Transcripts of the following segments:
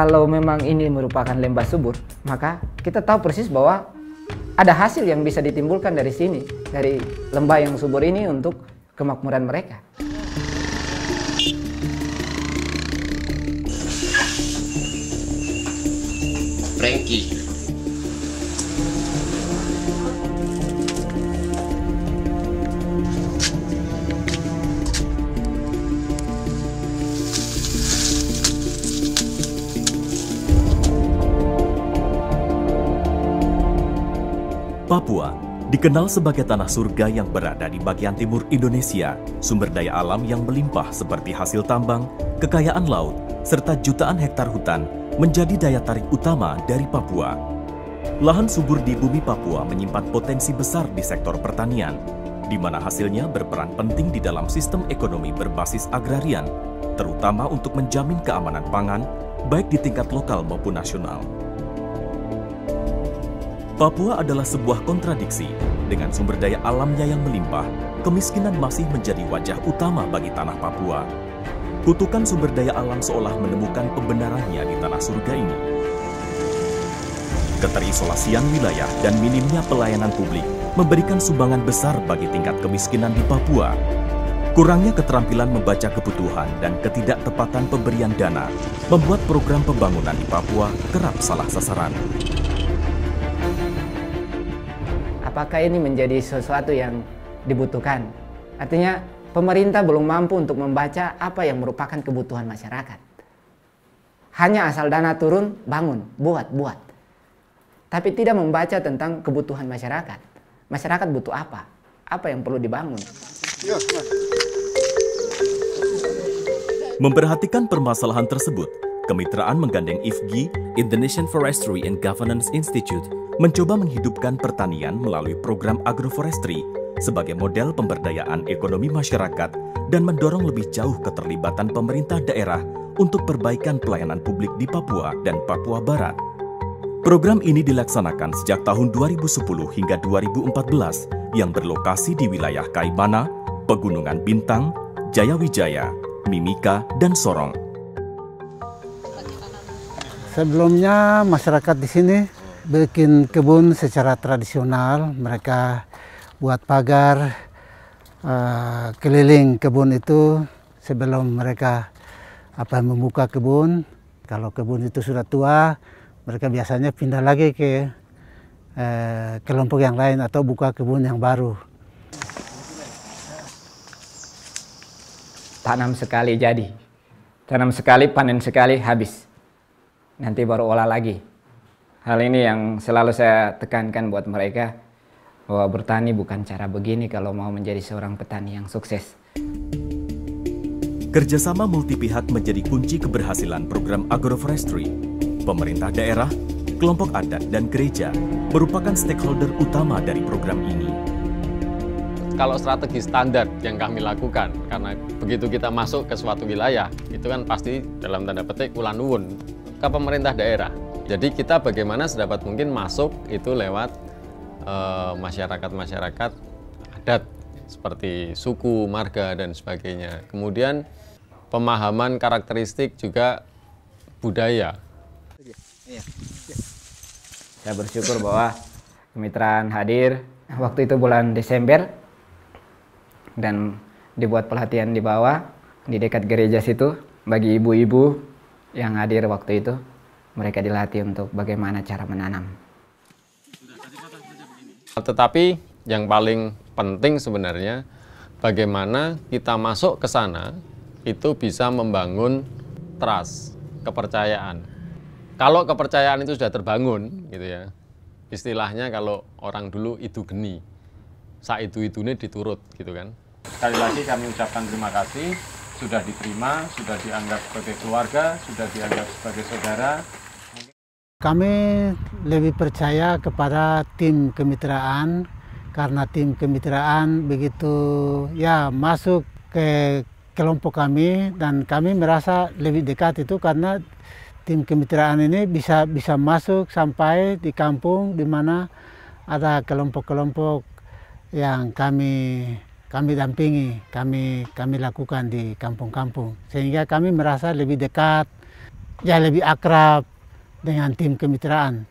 kalau memang ini merupakan lembah subur, maka kita tahu persis bahwa ada hasil yang bisa ditimbulkan dari sini, dari lembah yang subur ini untuk kemakmuran mereka. Frankie. Papua dikenal sebagai tanah surga yang berada di bagian timur Indonesia, sumber daya alam yang melimpah seperti hasil tambang, kekayaan laut, serta jutaan hektar hutan menjadi daya tarik utama dari Papua. Lahan subur di bumi Papua menyimpan potensi besar di sektor pertanian, di mana hasilnya berperan penting di dalam sistem ekonomi berbasis agrarian, terutama untuk menjamin keamanan pangan, baik di tingkat lokal maupun nasional. Papua adalah sebuah kontradiksi. Dengan sumber daya alamnya yang melimpah, kemiskinan masih menjadi wajah utama bagi tanah Papua. Kutukan sumber daya alam seolah menemukan pembenarannya di tanah surga ini. Keterisolasian wilayah dan minimnya pelayanan publik memberikan sumbangan besar bagi tingkat kemiskinan di Papua. Kurangnya keterampilan membaca kebutuhan dan ketidaktepatan pemberian dana membuat program pembangunan di Papua kerap salah sasaran. Apakah ini menjadi sesuatu yang dibutuhkan? Artinya pemerintah belum mampu untuk membaca apa yang merupakan kebutuhan masyarakat. Hanya asal dana turun, bangun, buat. Tapi tidak membaca tentang kebutuhan masyarakat. Masyarakat butuh apa? Apa yang perlu dibangun? Memperhatikan permasalahan tersebut, kemitraan menggandeng IFGI, Indonesian Forestry and Governance Institute, mencoba menghidupkan pertanian melalui program agroforestry sebagai model pemberdayaan ekonomi masyarakat dan mendorong lebih jauh keterlibatan pemerintah daerah untuk perbaikan pelayanan publik di Papua dan Papua Barat. Program ini dilaksanakan sejak tahun 2010 hingga 2014 yang berlokasi di wilayah Kaimana, Pegunungan Bintang, Jayawijaya, Mimika, dan Sorong. Sebelumnya masyarakat di sini bikin kebun secara tradisional. Mereka buat pagar keliling kebun itu sebelum mereka membuka kebun. Kalau kebun itu sudah tua, mereka biasanya pindah lagi ke kelompok yang lain atau buka kebun yang baru. Tanam sekali jadi, tanam sekali, panen sekali, habis. Nanti baru olah lagi. Hal ini yang selalu saya tekankan buat mereka, bahwa bertani bukan cara begini kalau mau menjadi seorang petani yang sukses. Kerjasama multi pihak menjadi kunci keberhasilan program agroforestry. Pemerintah daerah, kelompok adat, dan gereja merupakan stakeholder utama dari program ini. Kalau strategi standar yang kami lakukan, karena begitu kita masuk ke suatu wilayah, itu kan pasti dalam tanda petik kula nuwun ke pemerintah daerah. Jadi kita bagaimana sedapat mungkin masuk itu lewat masyarakat-masyarakat adat seperti suku, marga, dan sebagainya. Kemudian pemahaman karakteristik juga budaya. Saya bersyukur bahwa kemitraan hadir waktu itu bulan Desember dan dibuat pelatihan di bawah di dekat gereja situ bagi ibu-ibu yang hadir waktu itu. Mereka dilatih untuk bagaimana cara menanam. Tetapi yang paling penting sebenarnya bagaimana kita masuk ke sana itu bisa membangun trust, kepercayaan. Kalau kepercayaan itu sudah terbangun, gitu ya, istilahnya kalau orang dulu itu geni, itu-ini diturut, gitu kan. Sekali lagi kami ucapkan terima kasih, sudah diterima, sudah dianggap sebagai keluarga, sudah dianggap sebagai saudara. Kami lebih percaya kepada tim kemitraan karena tim kemitraan begitu ya masuk ke kelompok kami dan kami merasa lebih dekat itu karena tim kemitraan ini bisa masuk sampai di kampung di mana ada kelompok-kelompok yang kami dampingi, kami lakukan di kampung-kampung sehingga kami merasa lebih dekat. ya lebih akrab dengan tim kemitraan.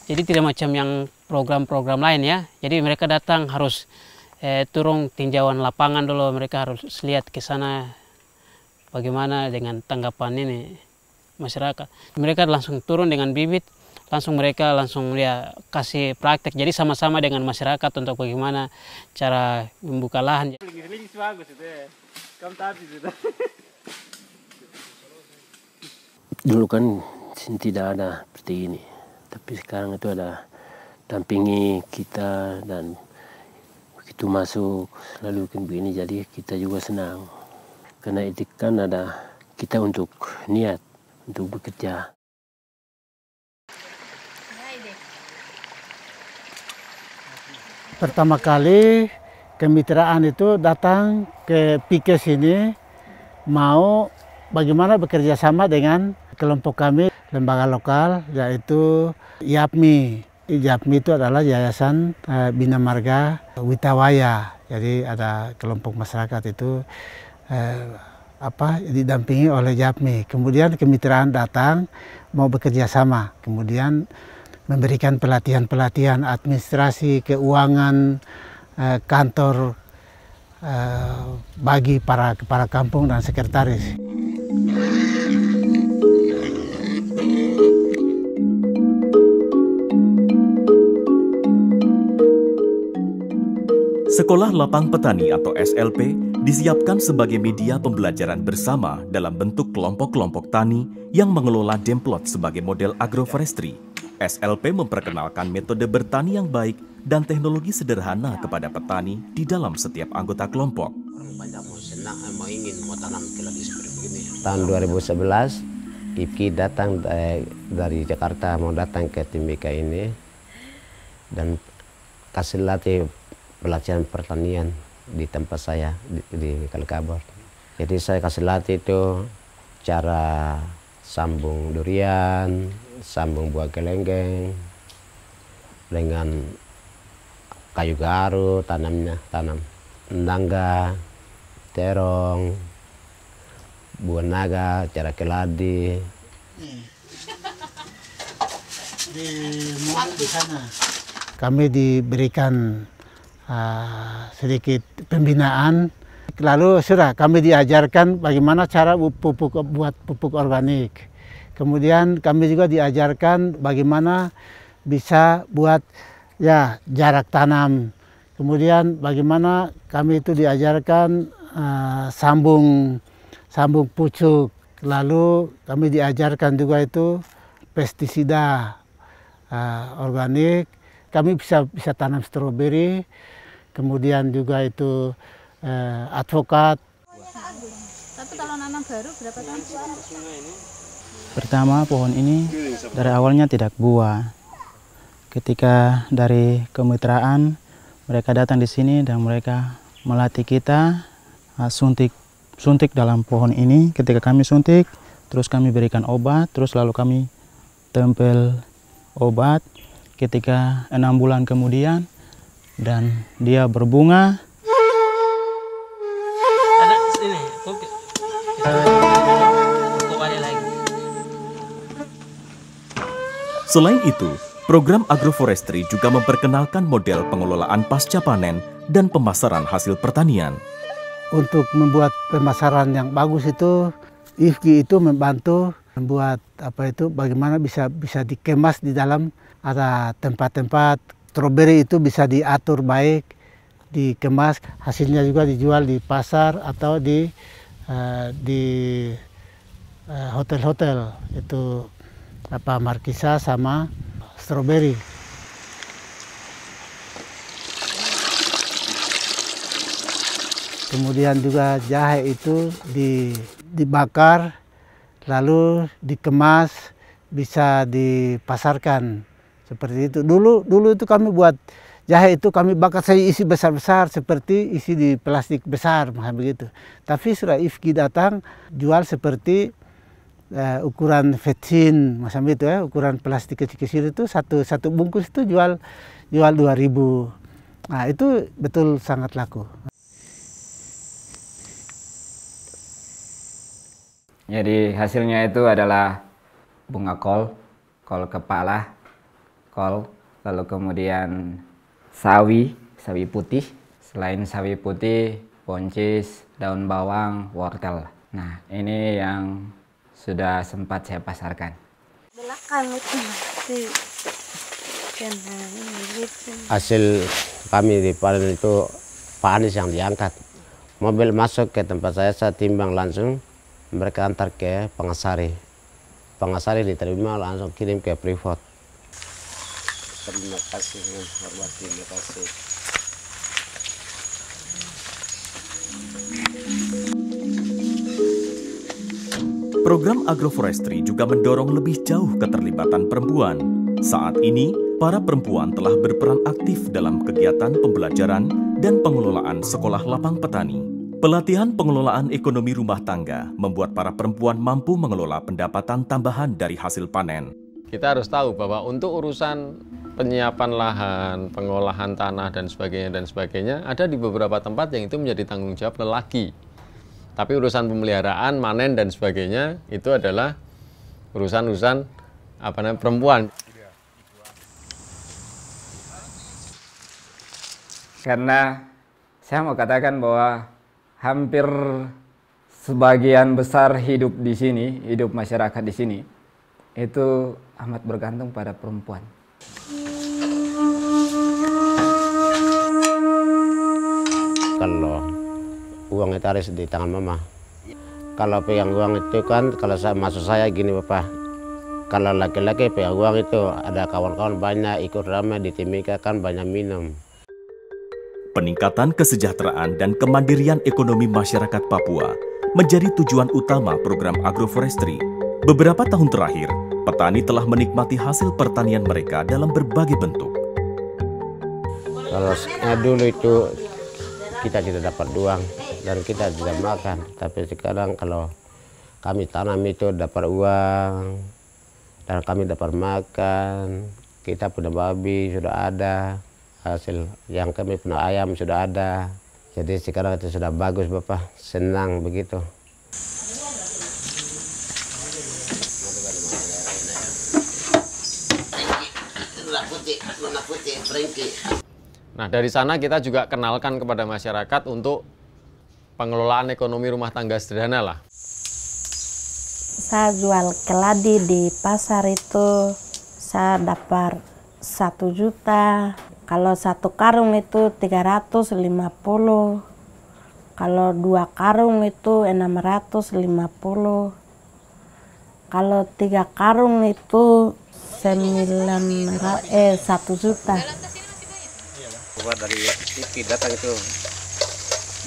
Jadi tidak macam yang program-program lain ya. Jadi mereka datang harus turun tinjauan lapangan dulu, mereka harus lihat ke sana bagaimana dengan tanggapan ini masyarakat. Mereka langsung turun dengan bibit, mereka langsung ya kasih praktek. Jadi sama-sama dengan masyarakat untuk bagaimana cara membuka lahan. Dulu kan tidak ada seperti ini, tapi sekarang itu ada dampingi kita dan begitu masuk selalu kan begini, jadi kita juga senang karena itu kan ada kita untuk niat untuk bekerja. Pertama kali kemitraan itu datang ke Pikes ini mau bagaimana bekerja sama dengan kelompok kami, lembaga lokal, yaitu YAPMI. YAPMI itu adalah Yayasan Bina Marga Witawaya. Jadi ada kelompok masyarakat itu didampingi oleh YAPMI. Kemudian kemitraan datang mau bekerja sama. Kemudian memberikan pelatihan-pelatihan administrasi, keuangan, kantor bagi para kepala kampung dan sekretaris. Sekolah Lapang Petani atau SLP disiapkan sebagai media pembelajaran bersama dalam bentuk kelompok-kelompok tani yang mengelola demplot sebagai model agroforestry. SLP memperkenalkan metode bertani yang baik dan teknologi sederhana kepada petani di dalam setiap anggota kelompok. Tahun 2011, IPKI datang dari Jakarta mau datang ke Timika ini dan kasih latih pelatihan pertanian di tempat saya di Kalkabor. Jadi saya kasih latih itu cara sambung durian, sambung buah gelenggeng dengan kayu garu, tanam nangga, terong, buah naga, cara keladi. Di sana kami diberikan sedikit pembinaan, lalu sudah kami diajarkan bagaimana cara buat pupuk organik. Kemudian kami juga diajarkan bagaimana bisa buat ya jarak tanam. Kemudian bagaimana kami itu diajarkan sambung pucuk. Lalu kami diajarkan juga itu pestisida organik. Kami bisa tanam stroberi. Kemudian juga itu advokat. Tapi kalau nanam baru berapa tahun? Pertama, pohon ini dari awalnya tidak buah. Ketika dari kemitraan mereka datang di sini dan mereka melatih kita suntik dalam pohon ini. Ketika kami suntik, terus kami berikan obat, terus lalu kami tempel obat. Ketika 6 bulan kemudian dan dia berbunga. Ada sini, oke. Selain itu, program agroforestry juga memperkenalkan model pengelolaan pasca panen dan pemasaran hasil pertanian. Untuk membuat pemasaran yang bagus itu, IFGI itu membantu membuat bagaimana bisa dikemas di dalam ada tempat-tempat stroberi itu bisa diatur baik, dikemas, hasilnya juga dijual di pasar atau di hotel-hotel itu markisa sama stroberi. Kemudian juga jahe itu dibakar lalu dikemas bisa dipasarkan seperti itu. Dulu itu kami buat jahe itu kami bakar saya isi besar-besar seperti isi di plastik besar begitu. Tapi sudah IFGI datang jual seperti ukuran vetsin macam itu ya, ukuran plastik kecil-kecil itu satu bungkus itu jual 2.000. Nah, itu betul sangat laku. Jadi hasilnya itu adalah bunga kol kepala, kol, lalu kemudian sawi putih. Selain sawi putih, buncis, daun bawang, wortel. Nah, ini yang sudah sempat saya pasarkan. Belakang itu masih Hasil kami di panen itu Pak Anies yang diangkat. Mobil masuk ke tempat saya timbang langsung, mereka antar ke Pengasari. Pengasari diterima langsung kirim ke Freeport. Terima kasih, terima kasih. Program agroforestry juga mendorong lebih jauh keterlibatan perempuan. Saat ini, para perempuan telah berperan aktif dalam kegiatan pembelajaran dan pengelolaan sekolah lapang petani. Pelatihan pengelolaan ekonomi rumah tangga membuat para perempuan mampu mengelola pendapatan tambahan dari hasil panen. Kita harus tahu bahwa untuk urusan penyiapan lahan, pengolahan tanah dan sebagainya ada di beberapa tempat yang itu menjadi tanggung jawab lelaki. Tapi urusan pemeliharaan, manen dan sebagainya itu adalah urusan perempuan. Karena saya mau katakan bahwa hampir sebagian besar hidup di sini, hidup masyarakat di sini, itu amat bergantung pada perempuan. Kalau uang itu harus di tangan mama. Kalau pegang uang itu kan, kalau maksud saya gini Bapak, kalau laki-laki pegang uang itu ada kawan-kawan banyak ikut ramai di Timika kan banyak minum. Peningkatan kesejahteraan dan kemandirian ekonomi masyarakat Papua menjadi tujuan utama program agroforestry. Beberapa tahun terakhir, petani telah menikmati hasil pertanian mereka dalam berbagai bentuk. Kalau dulu itu kita tidak dapat uang dan kita tidak makan, tapi sekarang kalau kami tanam itu dapat uang dan kami dapat makan. Kita punya babi sudah ada, hasil yang kami punya ayam sudah ada. Jadi sekarang itu sudah bagus Bapak, senang begitu. Nah, dari sana kita juga kenalkan kepada masyarakat untuk pengelolaan ekonomi rumah tangga sederhana lah. Saya jual keladi di pasar itu, saya dapat 1 juta. Kalau 1 karung itu 350. Kalau 2 karung itu 650. Kalau 3 karung itu 1 juta. Dari TV datang itu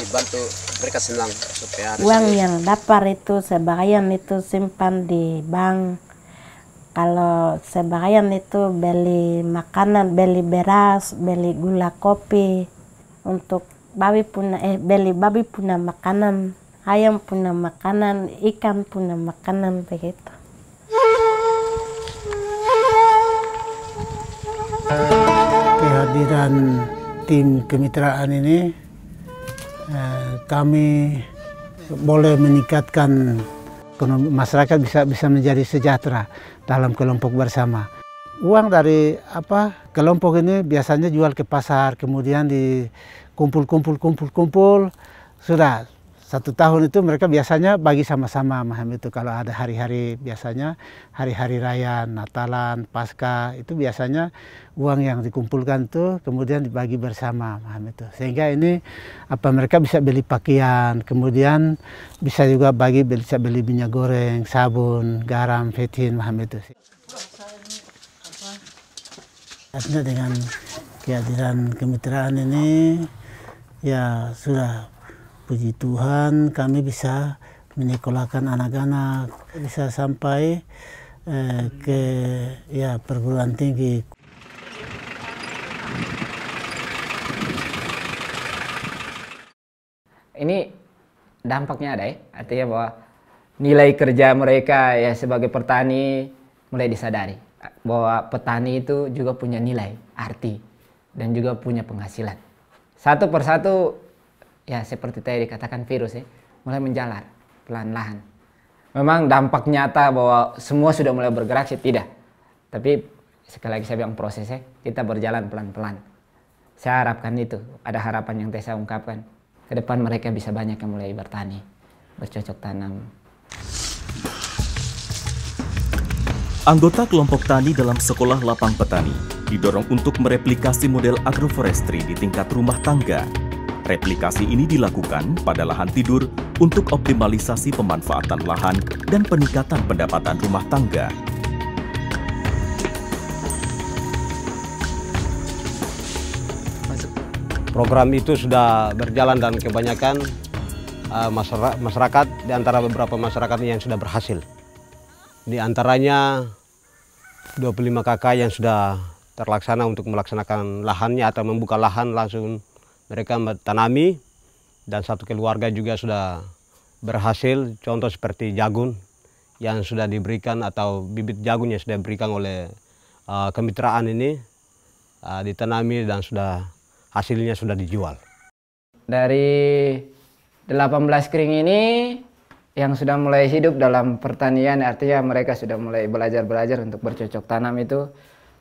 dibantu, mereka senang supaya uang yang dapat itu sebagian itu simpan di bank. Kalau sebagian itu beli makanan, beli beras, beli gula kopi. Untuk babi punya beli babi punya makanan, ayam punya makanan, ikan punya makanan begitu. Kehadiran tim kemitraan ini kami boleh meningkatkan ekonomi masyarakat, bisa menjadi sejahtera dalam kelompok bersama. Uang dari kelompok ini biasanya jual ke pasar, kemudian dikumpul, sudah 1 tahun itu mereka biasanya bagi sama-sama itu. Kalau ada hari-hari, biasanya hari-hari raya, Natalan, Paskah, itu biasanya uang yang dikumpulkan itu kemudian dibagi bersama itu. Sehingga ini mereka bisa beli pakaian, kemudian bisa juga bisa beli minyak goreng, sabun, garam, vetin itu. Artinya dengan kehadiran kemitraan ini ya sudah, puji Tuhan kami bisa menyekolahkan anak-anak, bisa sampai ke perguruan tinggi. Ini dampaknya ada ya, artinya bahwa nilai kerja mereka ya sebagai petani mulai disadari bahwa petani itu juga punya nilai, arti, dan juga punya penghasilan. Satu persatu ya seperti tadi dikatakan virus ya, mulai menjalar pelan-lahan. memang dampak nyata bahwa semua sudah mulai bergerak sih tidak. Tapi sekali lagi saya bilang prosesnya kita berjalan pelan-pelan. Saya harapkan itu, ada harapan yang saya ungkapkan. Ke depan mereka bisa banyak yang mulai bertani, bercocok tanam. Anggota kelompok tani dalam Sekolah Lapang Petani didorong untuk mereplikasi model agroforestry di tingkat rumah tangga. Replikasi ini dilakukan pada lahan tidur untuk optimalisasi pemanfaatan lahan dan peningkatan pendapatan rumah tangga. Program itu sudah berjalan dan kebanyakan masyarakat, di antara beberapa masyarakat yang sudah berhasil. Di antaranya 25 kakak yang sudah terlaksana untuk melaksanakan lahannya atau membuka lahan langsung mereka tanami, dan satu keluarga juga sudah berhasil, contoh seperti jagung yang sudah diberikan atau bibit jagung yang sudah diberikan oleh kemitraan ini ditanami dan sudah hasilnya sudah dijual. Dari 18 kering ini yang sudah mulai hidup dalam pertanian, artinya mereka sudah mulai belajar untuk bercocok tanam itu,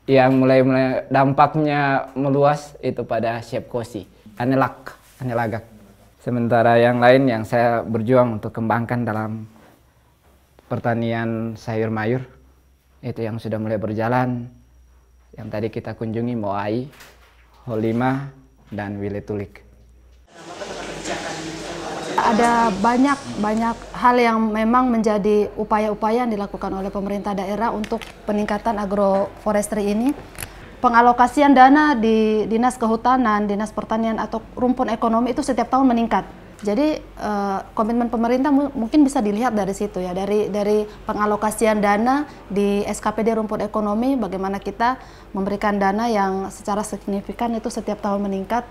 yang mulai dampaknya meluas itu pada Chef Kosi, Anelagak. Sementara yang lain yang saya berjuang untuk kembangkan dalam pertanian sayur mayur, itu yang sudah mulai berjalan, yang tadi kita kunjungi Moai, Holima, dan Wiletulik. Ada banyak hal yang memang menjadi upaya-upaya yang dilakukan oleh pemerintah daerah untuk peningkatan agroforestry ini. Pengalokasian dana di Dinas Kehutanan, Dinas Pertanian atau rumpun ekonomi itu setiap tahun meningkat. Jadi komitmen pemerintah mungkin bisa dilihat dari situ ya, dari pengalokasian dana di SKPD rumpun ekonomi, bagaimana kita memberikan dana yang secara signifikan itu setiap tahun meningkat,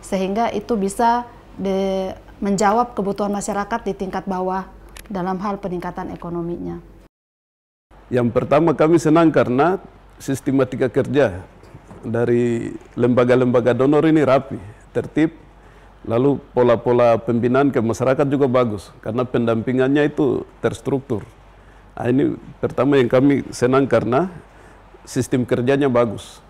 sehingga itu bisa menjawab kebutuhan masyarakat di tingkat bawah dalam hal peningkatan ekonominya. Yang pertama kami senang karena sistematika kerja dari lembaga-lembaga donor ini rapi, tertib, lalu pola-pola pembinaan ke masyarakat juga bagus karena pendampingannya itu terstruktur. Nah, ini pertama yang kami senang karena sistem kerjanya bagus.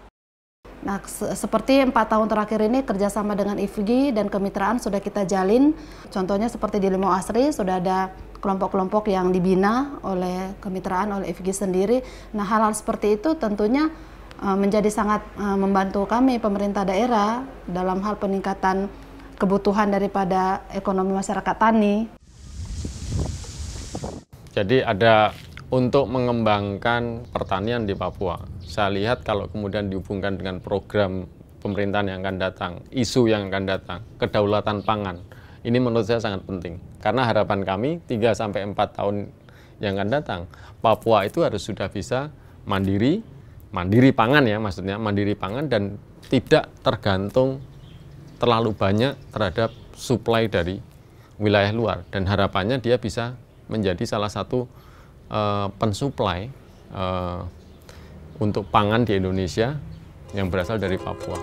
Nah, seperti 4 tahun terakhir ini kerjasama dengan IFGI dan kemitraan sudah kita jalin. Contohnya seperti di Limau Asri sudah ada kelompok-kelompok yang dibina oleh kemitraan, oleh IFGI sendiri. Nah, hal-hal seperti itu tentunya menjadi sangat membantu kami pemerintah daerah dalam hal peningkatan kebutuhan daripada ekonomi masyarakat tani. Jadi ada untuk mengembangkan pertanian di Papua. Saya lihat kalau kemudian dihubungkan dengan program pemerintahan yang akan datang, isu yang akan datang, kedaulatan pangan, ini menurut saya sangat penting. Karena harapan kami 3-4 tahun yang akan datang, Papua itu harus sudah bisa mandiri pangan ya, maksudnya mandiri pangan dan tidak tergantung terlalu banyak terhadap suplai dari wilayah luar. Dan harapannya dia bisa menjadi salah satu pensuplai untuk pangan di Indonesia yang berasal dari Papua.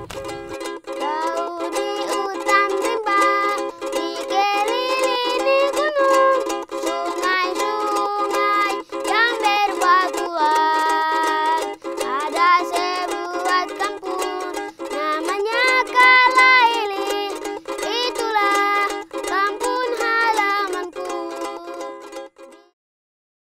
Ada sebuah kampung